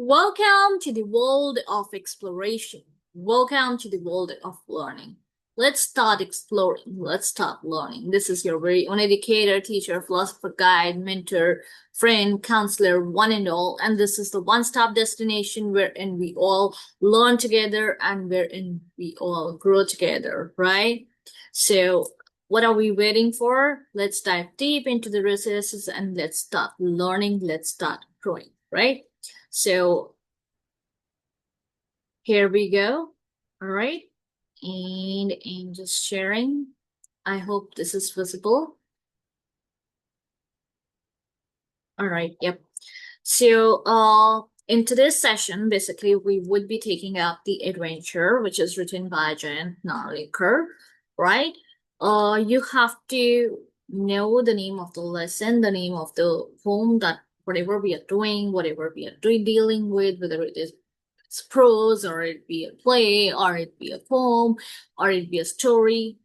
Welcome to the world of exploration. Welcome to the world of learning. Let's start exploring. Let's start learning. This is your very own educator, teacher, philosopher, guide, mentor, friend, counselor, one and all. And this is the one-stop destination wherein we all learn together and wherein we all grow together, right? So, what are we waiting for? Let's dive deep into the resources and let's start learning. Let's start growing, right? So here we go. All right. And I'm just sharing. I hope this is visible. All right. Yep. So in today's session, basically we would be taking up The Adventure, which is written by Jayant Narlikar, right? You have to know the name of the lesson, the name of the poem, that whatever we are doing, whatever we are doing, dealing with, whether it is it's prose or it be a play or it be a poem or it be a story,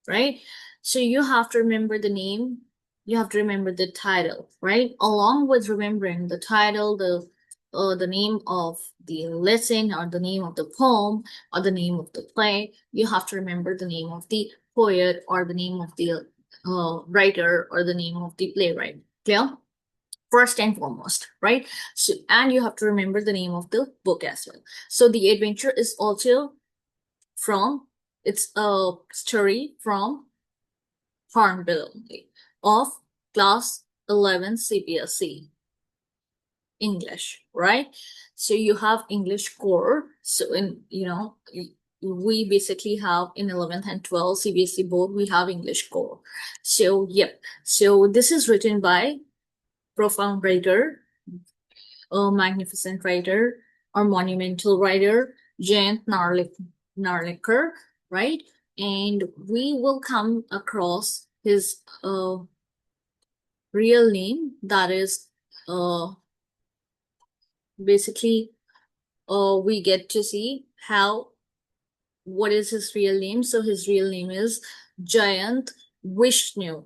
right? So you have to remember the name, you have to remember the title, right? Along with remembering the title, the name of the lesson or the name of the poem or the name of the play, you have to remember the name of the poet or the name of the writer or the name of the playwright. Clear? First and foremost, right? So, and you have to remember the name of the book as well. So the adventure is also from, it's a story from Hornbill of class 11 CBSE English, right? So you have English core. So we basically have in 11th and 12th CBSE board, we have English core. So yep. So this is written by profound writer, a magnificent writer, or monumental writer, Jayant Narlikar, right? And we will come across his real name, that is basically we get to see how what is his real name. So his real name is Jayant Vishnu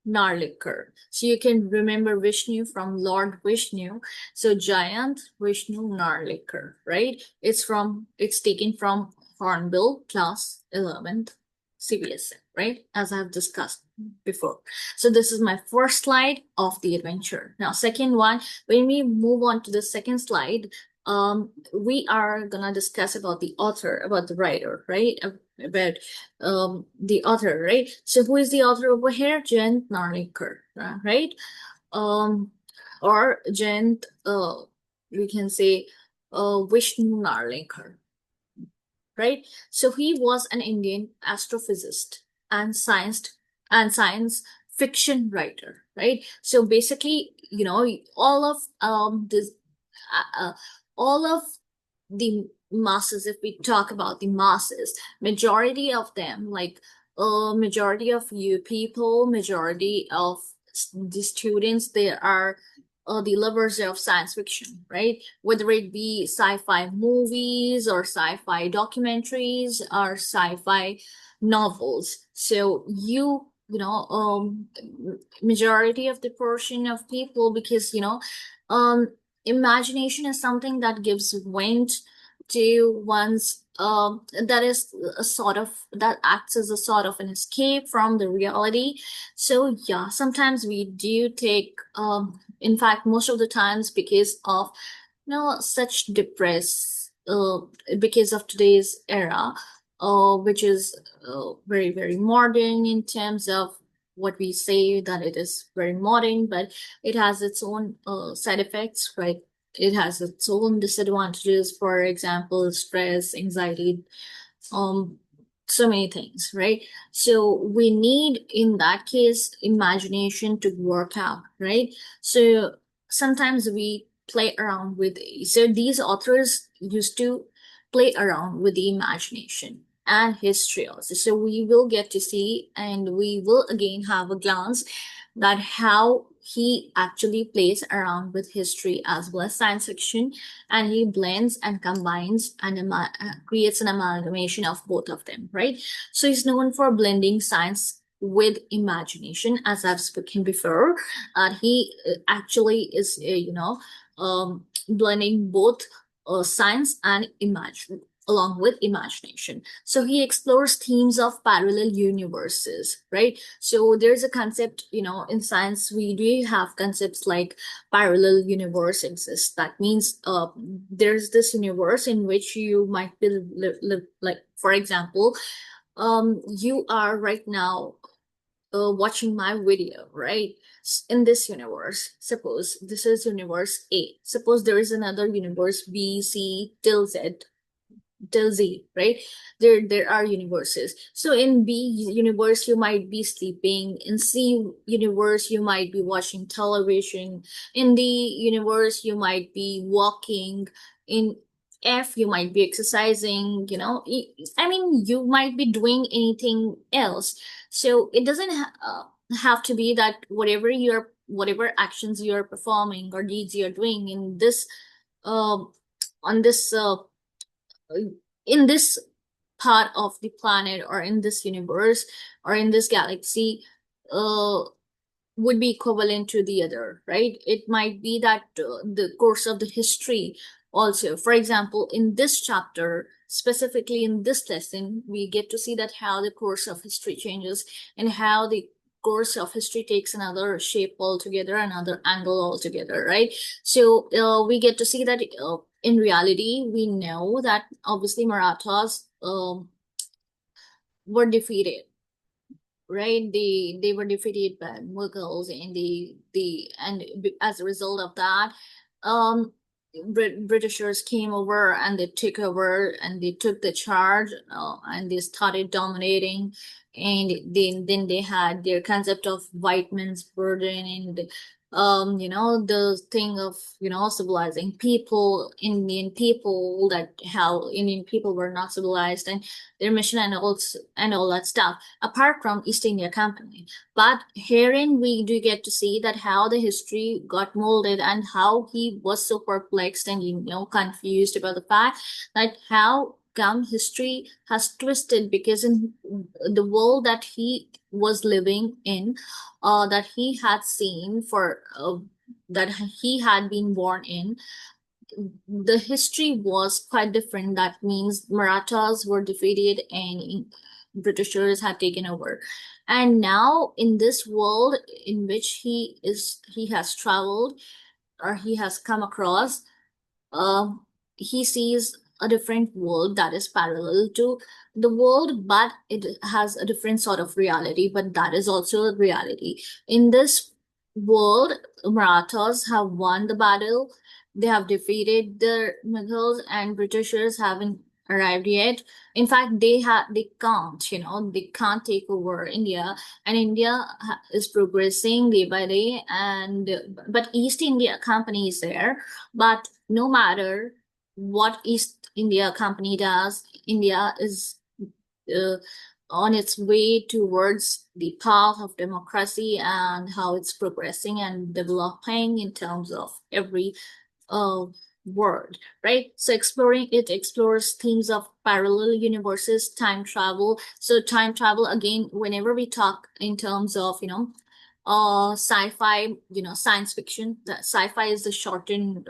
Narlikar. So you can remember Vishnu from Lord Vishnu. So Jayant Vishnu Narlikar, right? It's taken from Hornbill class 11th CBSE, right? As I've discussed before. So this is my first slide of the adventure. Now, second one, when we move on to the second slide, we are gonna discuss about the author, about the writer, right? About the author, right? So who is the author over here? Jayant Narlikar, right? Or Jayant, we can say Vishnu Narlikar, right? So he was an Indian astrophysicist and science fiction writer, right? So basically, all of this, uh, all of the masses, if we talk about the masses, majority of them, like majority of you people, majority of the students, they are the lovers of science fiction, right? Whether it be sci-fi movies or sci-fi documentaries or sci-fi novels. So majority of the portion of people, because imagination is something that gives vent to one's that is a sort of, that acts as a sort of an escape from the reality. So yeah, sometimes we do take in fact most of the times, because of such depressed because of today's era, which is very very modern in terms of what we say, that it is very modern, but it has its own side effects, right? It has its own disadvantages, for example, stress, anxiety, um so many things, right? So we need, in that case, imagination to work out, right? So sometimes we play around with, so these authors used to play around with the imagination and history also. So we will get to see, and we will again have a glance that how he actually plays around with history as well as science fiction, and he blends and combines and creates an amalgamation of both of them, right? So he's known for blending science with imagination, as I've spoken before. He actually is, blending both science and imagine along with imagination. So he explores themes of parallel universes, right? So there's a concept, in science we do have concepts like parallel universe exists. That means there's this universe in which you might be like, for example, you are right now watching my video, right? In this universe, suppose this is universe A. Suppose there is another universe B, C, till Z, till Z, right? There are universes. So in B universe, you might be sleeping. In C universe, you might be watching television. In D universe, you might be walking. In F, you might be exercising, I mean, you might be doing anything else. So it doesn't have to be that whatever actions you're performing or deeds you're doing in this on this in this part of the planet or in this universe or in this galaxy uh would be equivalent to the other, right? It might be that the course of the history also, for example, in this chapter, specifically in this lesson, we get to see that how the course of history changes and how the course of history takes another shape altogether, another angle altogether, right? So we get to see that in reality, we know that obviously Marathas were defeated, right? They were defeated by Mughals, and as a result of that, um, Britishers came over and they took over and they took the charge, and they started dominating. And then they had their concept of white man's burden, and the thing of civilizing people, Indian people, that how Indian people were not civilized, and their mission and all that stuff, apart from East India Company. But herein we do get to see that how the history got molded and how he was so perplexed and confused about the fact that how come history has twisted, because in the world that he was living in, that he had seen for that he had been born in, the history was quite different. That means Marathas were defeated and Britishers had taken over. And now in this world in which he has traveled or he has come across, uh, he sees a different world that is parallel to the world, but it has a different sort of reality, but that is also a reality. In this world, Marathas have won the battle. They have defeated the Mughals, and Britishers haven't arrived yet. In fact, they can't take over India, and India is progressing day by day. And but East India Company is there. But no matter what East India Company does, India is uh, on its way towards the path of democracy and how it's progressing and developing in terms of every uh, word, right? So it explores themes of parallel universes, time travel. So time travel, again, whenever we talk in terms of sci-fi, science fiction. The sci-fi is the shortened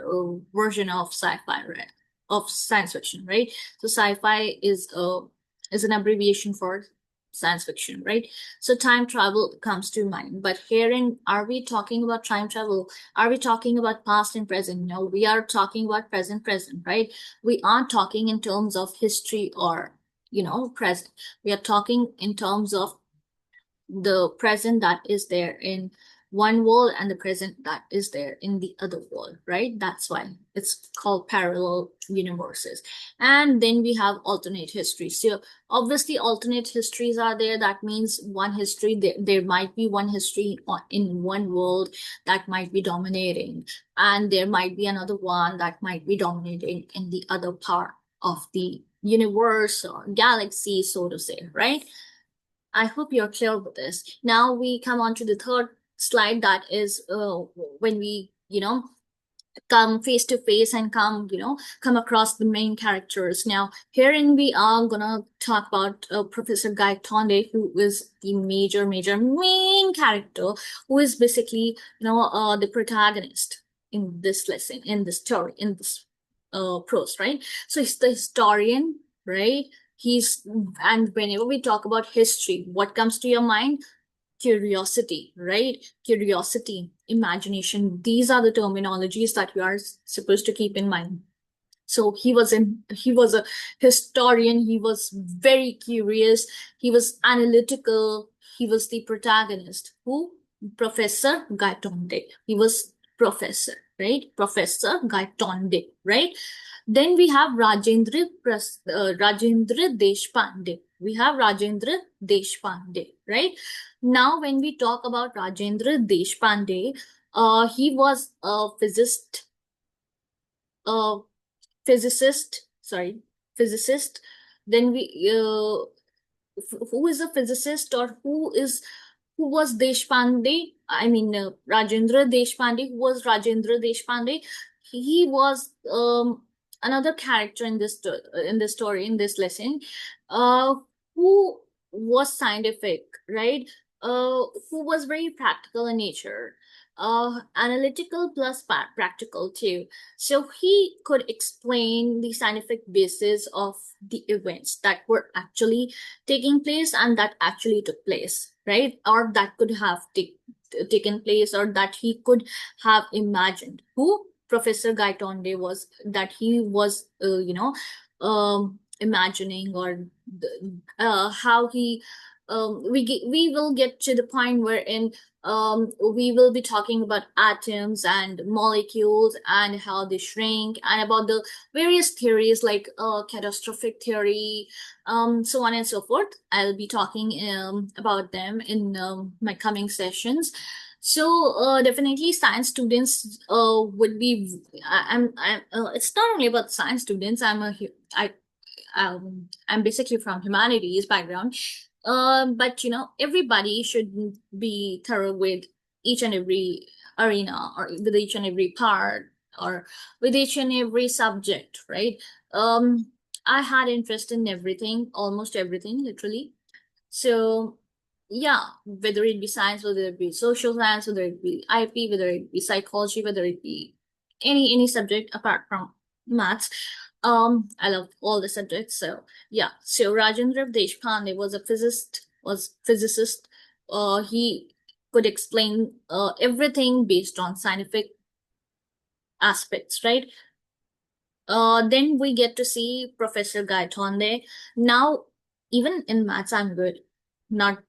version of sci-fi, right? Of science fiction, right? So sci-fi is an abbreviation for science fiction, right? So time travel comes to mind. But herein, are we talking about time travel? Are we talking about past and present? No, we are talking about present, right? We aren't talking in terms of history or present. We are talking in terms of the present that is there in one world and the present that is there in the other world, right? That's why it's called parallel universes. And then we have alternate histories. So obviously alternate histories are there. That means one history, there might be one history in one world that might be dominating, and there might be another one that might be dominating in the other part of the universe or galaxy, so to say, right? I hope you're clear with this. Now we come on to the third slide, that is when we, come face to face and come across the main characters. Now, herein we are gonna talk about Professor Gaitonde, who is the major main character, who is basically, the protagonist. in this lesson, in this story, in this prose, right? So he's the historian, right? And whenever we talk about history, what comes to your mind? Curiosity, right? Curiosity, imagination. These are the terminologies that we are supposed to keep in mind. So he was a historian. He was very curious. He was analytical. He was the protagonist. Who? Professor Gaitonde. He was professor, right? Professor Gaitonde, right? Then we have Rajendra Deshpande. We have Rajendra Deshpande, right? Now, when we talk about Rajendra Deshpande, he was a uh, physicist. Then who is a physicist, or who was Deshpande? I mean, Rajendra Deshpande. Who was Rajendra Deshpande? He was another character in this story, in this lesson, uh, who was scientific, right? Who was very practical in nature, analytical plus practical too. So he could explain the scientific basis of the events that were actually taking place and that actually took place, right? Or that could have taken place, or that he could have imagined. Who Professor Gaitonde was, that he was, imagining, or how he, we will get to the point wherein we will be talking about atoms and molecules and how they shrink, and about the various theories like catastrophic theory, so on and so forth. I'll be talking about them in my coming sessions. So definitely science students would be, it's not only about science students. I'm basically from humanities background. But everybody should be thorough with each and every arena, or with each and every part, or with each and every subject, right? I had interest in everything, almost everything, literally. So yeah, whether it be science, whether it be social science, whether it be IP, whether it be psychology, whether it be any subject apart from maths, I love all the subjects. So yeah, so Rajendra Deshpande was physicist. He could explain everything based on scientific aspects, right? Then we get to see Professor Gaitonde. Now, even in maths, I'm good. Not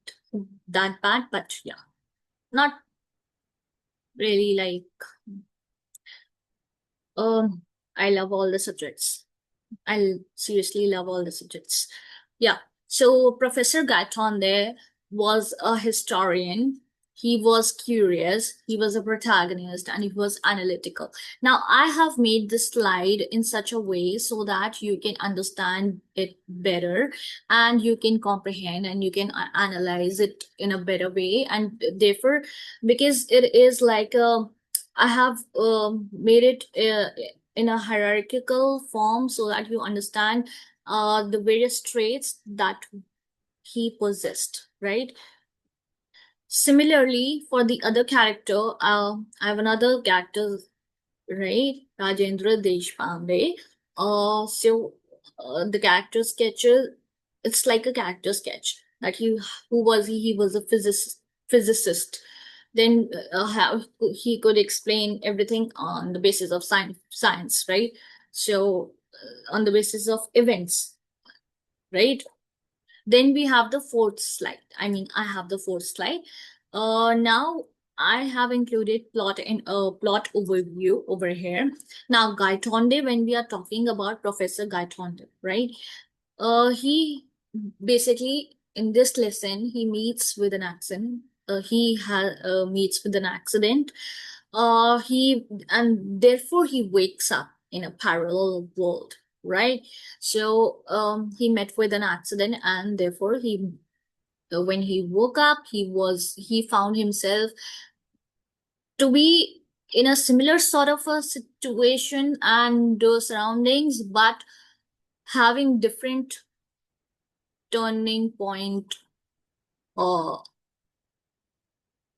that bad, but yeah, not really like, um, I love all the subjects. I seriously love all the subjects. Yeah. So Professor Gaiton there was a historian. He was curious, he was a protagonist, and he was analytical. Now, I have made this slide in such a way so that you can understand it better, and you can comprehend, and you can analyze it in a better way. And therefore, because it is like I have made it in a hierarchical form so that you understand the various traits that he possessed, right? Similarly, for the other character, I have another character, right? Rajendra Deshpande. The character sketch, it's like a character sketch that who was he? He was a physicist. Then how he could explain everything on the basis of science, right? So on the basis of events, right? Then we have the fourth slide. I mean, I have the fourth slide. Now I have included plot in a plot overview over here. Now, Gaitonde, when we are talking about Professor Gaitonde, right? He basically, in this lesson, he meets with an accident. Meets with an accident. He and therefore he wakes up in a parallel world, right? So he met with an accident, and therefore when he woke up, he found himself to be in a similar sort of a situation and surroundings, but having different turning point uh,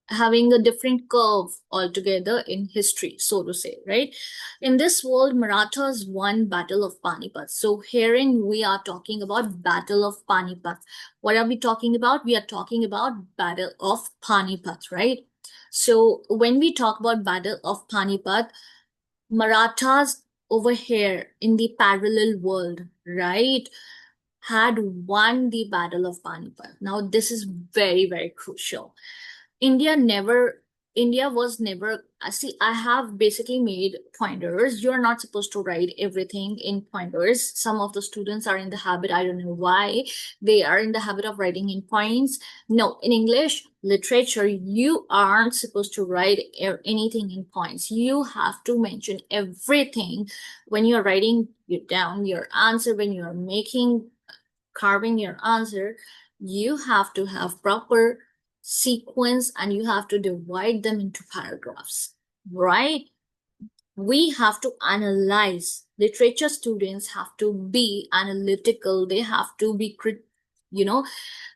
having a different curve altogether in history, so to say, right? In this world, Marathas won Battle of Panipat. So herein we are talking about Battle of Panipat. What are we talking about? We are talking about Battle of Panipat, right? So when we talk about Battle of Panipat, Marathas over here in the parallel world, right, had won the Battle of Panipat. Now, this is very, very crucial. India never, India was never, see, I have basically made pointers. You're not supposed to write everything in pointers. Some of the students are in the habit, I don't know why, they are in the habit of writing in points. No, in English literature, you aren't supposed to write anything in points. You have to mention everything when you're writing down your answer, when you're carving your answer. You have to have proper sequence and you have to divide them into paragraphs, right? We have to analyze. Literature students have to be analytical. They have to be you know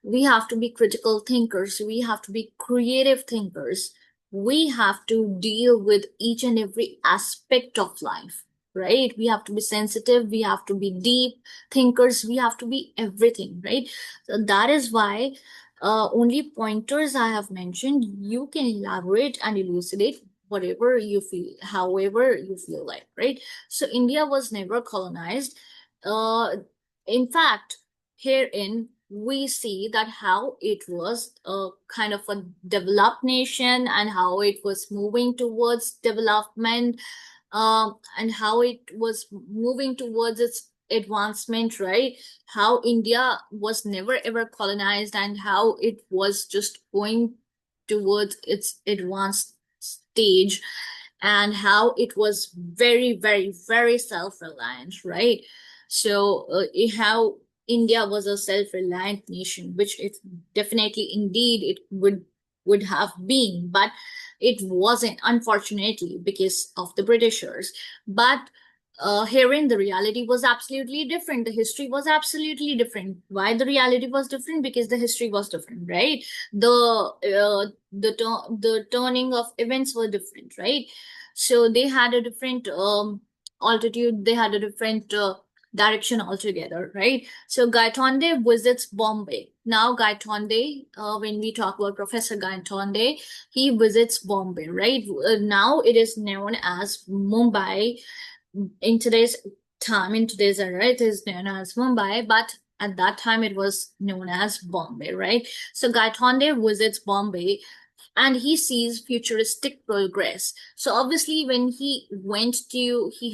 we have to be critical thinkers. We have to be creative thinkers. We have to deal with each and every aspect of life, right? We have to be sensitive, we have to be deep thinkers, we have to be everything, right? So that is why only pointers I have mentioned. You can elaborate and elucidate whatever you feel, however you feel like, right? So India was never colonized. uh in fact, herein we see that how it was a kind of a developed nation and how it was moving towards development, and how it was moving towards its advancement, right? How India was never ever colonized and how it was just going towards its advanced stage, and how it was very, very, very self-reliant, right? So how India was a self-reliant nation, which it definitely, indeed, it would have been, but it wasn't, unfortunately, because of the Britishers. But herein the reality was absolutely different. The history was absolutely different. Why the reality was different? Because the history was different, right? The turning of events were different, right? So they had a different altitude. They had a different direction altogether, right? So Gaitonde visits Bombay. Now Gaitonde, when we talk about Professor Gaitonde, he visits Bombay, right? Now it is known as Mumbai. In today's time, in today's era, it is known as Mumbai, but at that time it was known as Bombay, right? So Gaitonde visits Bombay and he sees futuristic progress. So obviously when he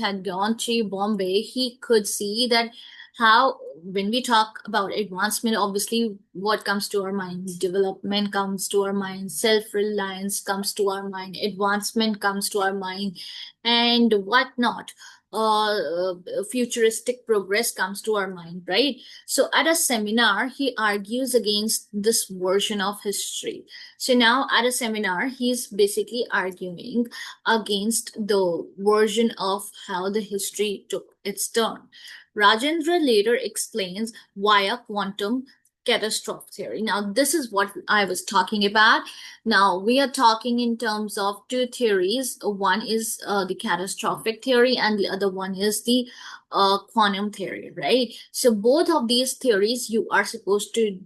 had gone to Bombay, he could see that how, when we talk about advancement, obviously what comes to our mind? Development comes to our mind, self-reliance comes to our mind, advancement comes to our mind, and whatnot. Futuristic progress comes to our mind, right? So at a seminar, he argues against this version of history. So now at a seminar, he's basically arguing against the version of how the history took its turn. Rajendra later explains via quantum catastrophe theory. Now, this is what I was talking about. Now, we are talking in terms of two theories. One is the catastrophic theory, and the other one is the quantum theory, right? So, both of these theories you are supposed to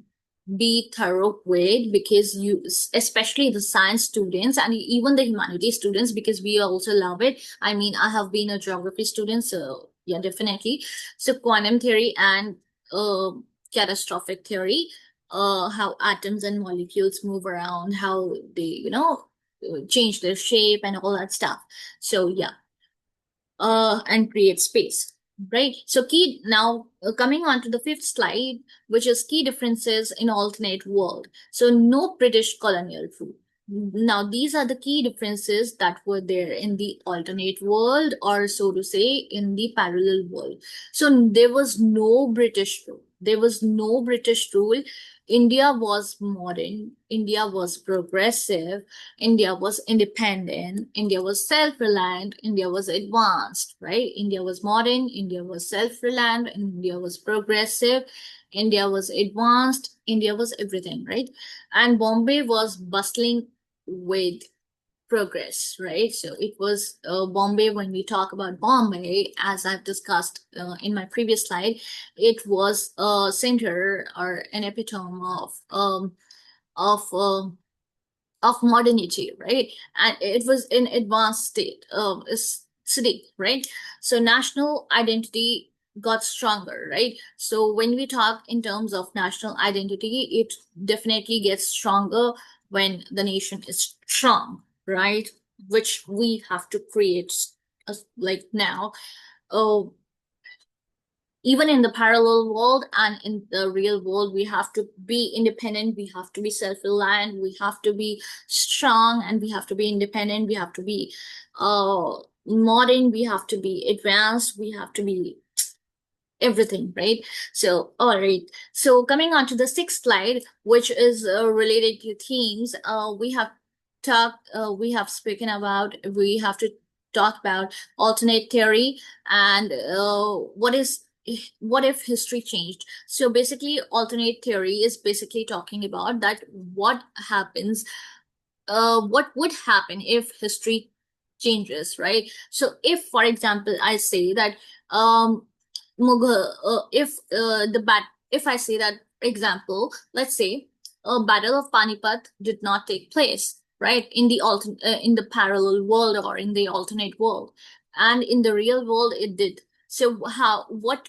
be thorough with, because you, especially the science students and even the humanities students, because we also love it. I mean, I have been a geography student, so yeah, definitely. So quantum theory and uh, catastrophic theory, how atoms and molecules move around, how they, change their shape and all that stuff. So yeah, and create space, right? So key now, coming on to the fifth slide, which is key differences in alternate world. So no British colonial rule. Now these are the key differences that were there in the alternate world, or so to say, in the parallel world. So there was no British rule. There was no British rule. India was modern. India was progressive. India was independent, India was self-reliant, India was advanced, right? India was modern, India was self-reliant, India was progressive, India was advanced, India was everything, right? And Bombay was bustling with progress, right? So it was Bombay. When we talk about Bombay, as I've discussed in my previous slide, it was a center or an epitome of of modernity, right? And it was an advanced state city, right? So national identity got stronger, right? So when we talk in terms of national identity, it definitely gets stronger when the nation is strong, right? Which we have to create, like now. Oh, even in the parallel world and in the real world, we have to be independent, we have to be self-reliant, we have to be strong, and we have to be independent, we have to be modern, we have to be advanced, we have to be everything, right? So all right, so coming on to the sixth slide, which is related to themes, we have spoken about, we have to talk about alternate theory and what if history changed. So basically alternate theory is basically talking about that what happens, what would happen if history changes, right? So if for example I say that um Mughal, if I say that example, let's say a battle of Panipat did not take place, right, in the in the parallel world or in the alternate world, and in the real world it did. So how, what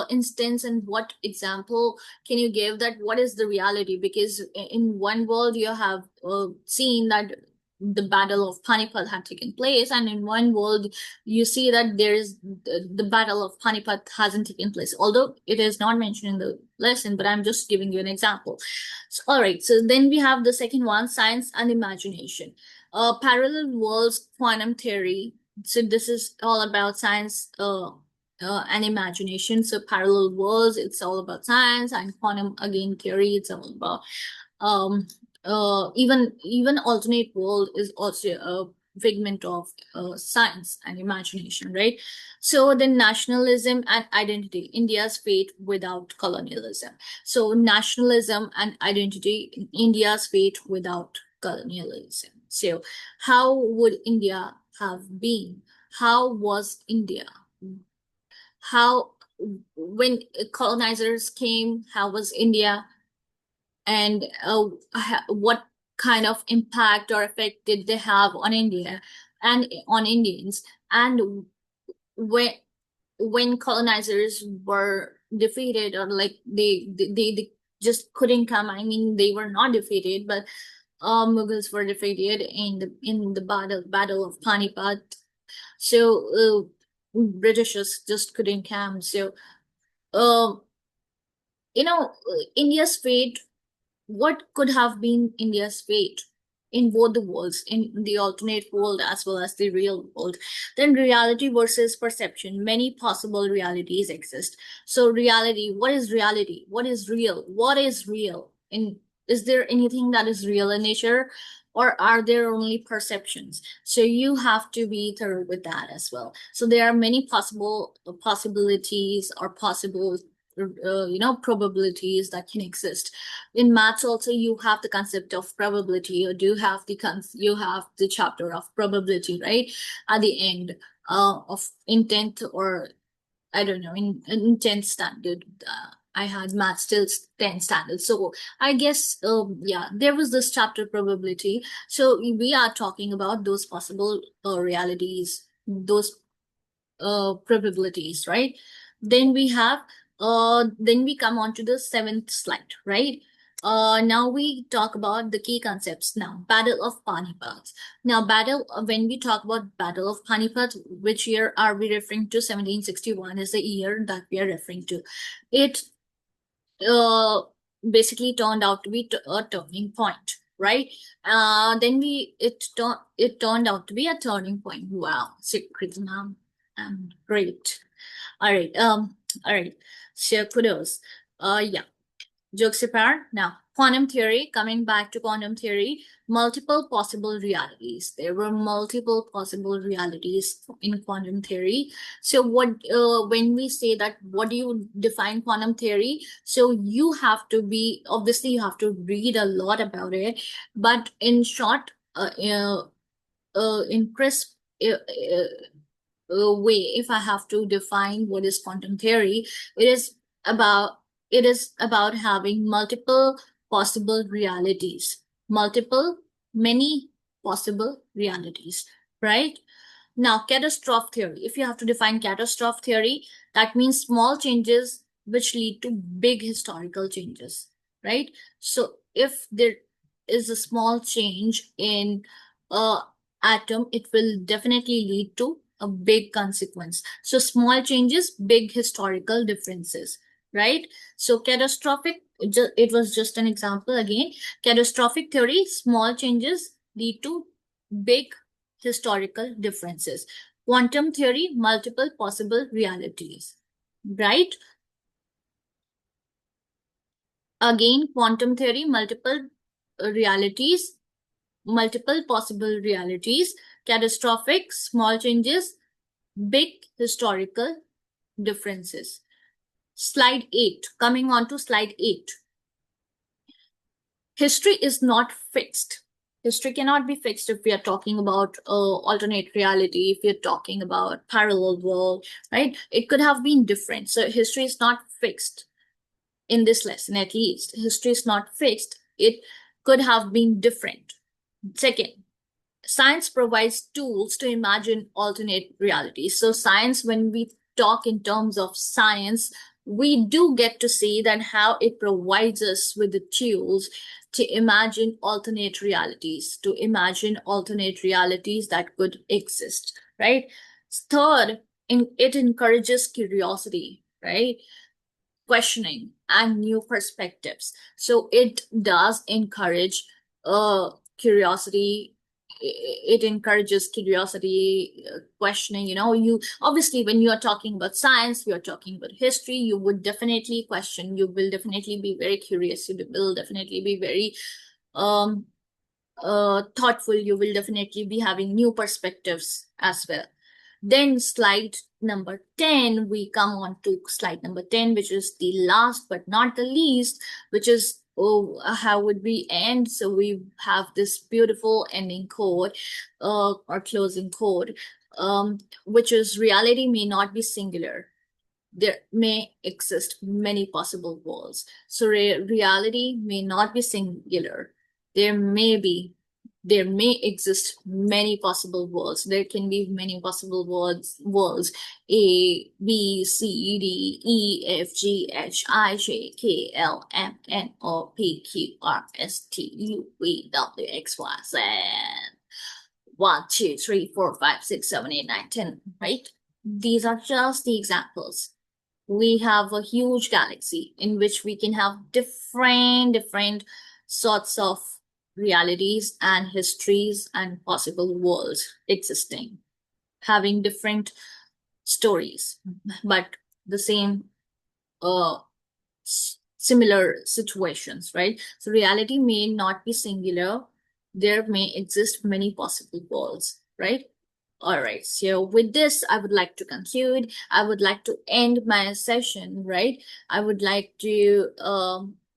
instance and what example can you give that what is the reality? Because in one world you have seen that the battle of Panipat had taken place, and in one world you see that there is the battle of Panipat hasn't taken place, although it is not mentioned in the lesson, but I'm just giving you an example. So, all right, so then we have the second one, science and imagination. Parallel worlds, quantum theory. So this is all about science and imagination. So parallel worlds, it's all about science, and quantum again theory, it's all about um even alternate world is also a figment of science and imagination, right? So then nationalism and identity, India's fate without colonialism. So nationalism and identity, India's fate without colonialism. So how would India have been? How was India? How, when colonizers came, how was India? And what kind of impact or effect did they have on India and on Indians? And when colonizers were defeated, or like they just couldn't come. I mean, they were not defeated, but Mughals were defeated in the battle of Panipat. So Britishers just couldn't come. So um India's fate, what could have been India's fate in both the worlds, in the alternate world as well as the real world? Then reality versus perception. Many possible realities exist. So reality, what is reality? What is real? What is real? And is there anything that is real in nature? Or are there only perceptions? So you have to be thorough with that as well. So there are many possible possibilities or possible probabilities that can exist. In maths also you have the concept of probability. You do have you have the chapter of probability, right, at the end of intent, or I don't know, in 10th standard. I had maths till 10th standard. So I guess, yeah, there was this chapter probability. So we are talking about those possible realities, those probabilities, right? Then we have, then we come on to the seventh slide, right? Now we talk about the key concepts. Now, Battle of Panipat. Now, when we talk about Battle of Panipat, which year are we referring to? 1761 is the year that we are referring to. It uh, basically turned out to be a turning point, right? Then it turned out to be a turning point. Wow, secret now, and great. All right, all right. So kudos. Yeah. Jokes apart, now quantum theory, coming back to quantum theory, multiple possible realities. There were multiple possible realities in quantum theory. So what, when we say that, what do you define quantum theory? So you have to be, obviously you have to read a lot about it, but in short, in crisp way, if I have to define what is quantum theory, it is about having multiple possible realities, many possible realities, right? Now, catastrophe theory. If you have to define catastrophe theory, that means small changes which lead to big historical changes, right? So, if there is a small change in a atom, it will definitely lead to a big consequence. So, small changes, big historical differences, right? So, catastrophic, it was just an example again. Catastrophic theory, small changes lead to big historical differences. Quantum theory, multiple possible realities, right? Again, quantum theory, realities, multiple possible realities. Catastrophic, small changes, big historical differences. Slide 8, coming on to slide 8. History is not fixed. History cannot be fixed if we are talking about alternate reality, if we're talking about parallel world, right? It could have been different. So history is not fixed in this lesson, at least. History is not fixed. It could have been different. Second, science provides tools to imagine alternate realities. So science, when we talk in terms of science, we do get to see that how it provides us with the tools to imagine alternate realities, that could exist, right? Third, it encourages curiosity, right? Questioning and new perspectives. So it does encourage curiosity. It encourages curiosity, questioning. You obviously, when you are talking about science, you are talking about history, you would definitely question, you will definitely be very curious, you will definitely be very um thoughtful, you will definitely be having new perspectives as well. Then slide number 10, we come on to slide number 10, which is the last but not the least, which is, oh, how would we end? So we have this beautiful ending code, or closing code, which is reality may not be singular. There may exist many possible worlds. So reality may not be singular. There may exist many possible worlds. There can be many possible worlds A, B, C, D, E, F, G, H, I, J, K, L, M, N, O, P, Q, R, S, T, U, V, W, X, Y, Z. 1, 2, 3, 4, 5, 6, 7, 8, 9, 10, right? These are just the examples. We have a huge galaxy in which we can have different sorts of realities and histories and possible worlds existing, having different stories, but the same similar situations, right? So reality may not be singular. There may exist many possible worlds, right? All right. So with this, I would like to conclude. I would like to end my session, right? I would like to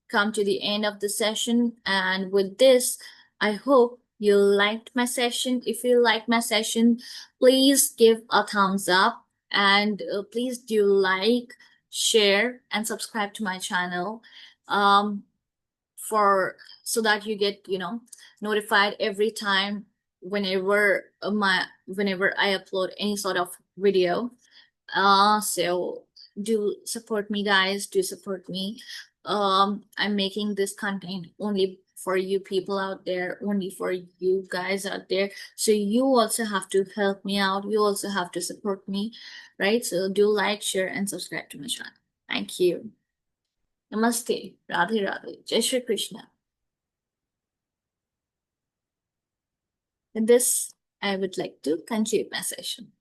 come to the end of the session. And with this, I hope you liked my session. If you liked my session, please give a thumbs up, and please do like, share, and subscribe to my channel. For so that you get notified every time whenever I upload any sort of video. So do support me, guys. Do support me. I'm making this content only for you people out there, only for you guys out there. So you also have to help me out. You also have to support me, right? So do like, share, and subscribe to my channel. Thank you. Namaste. Radhe Radhe. Jai Shri Krishna. With this, I would like to conclude my session.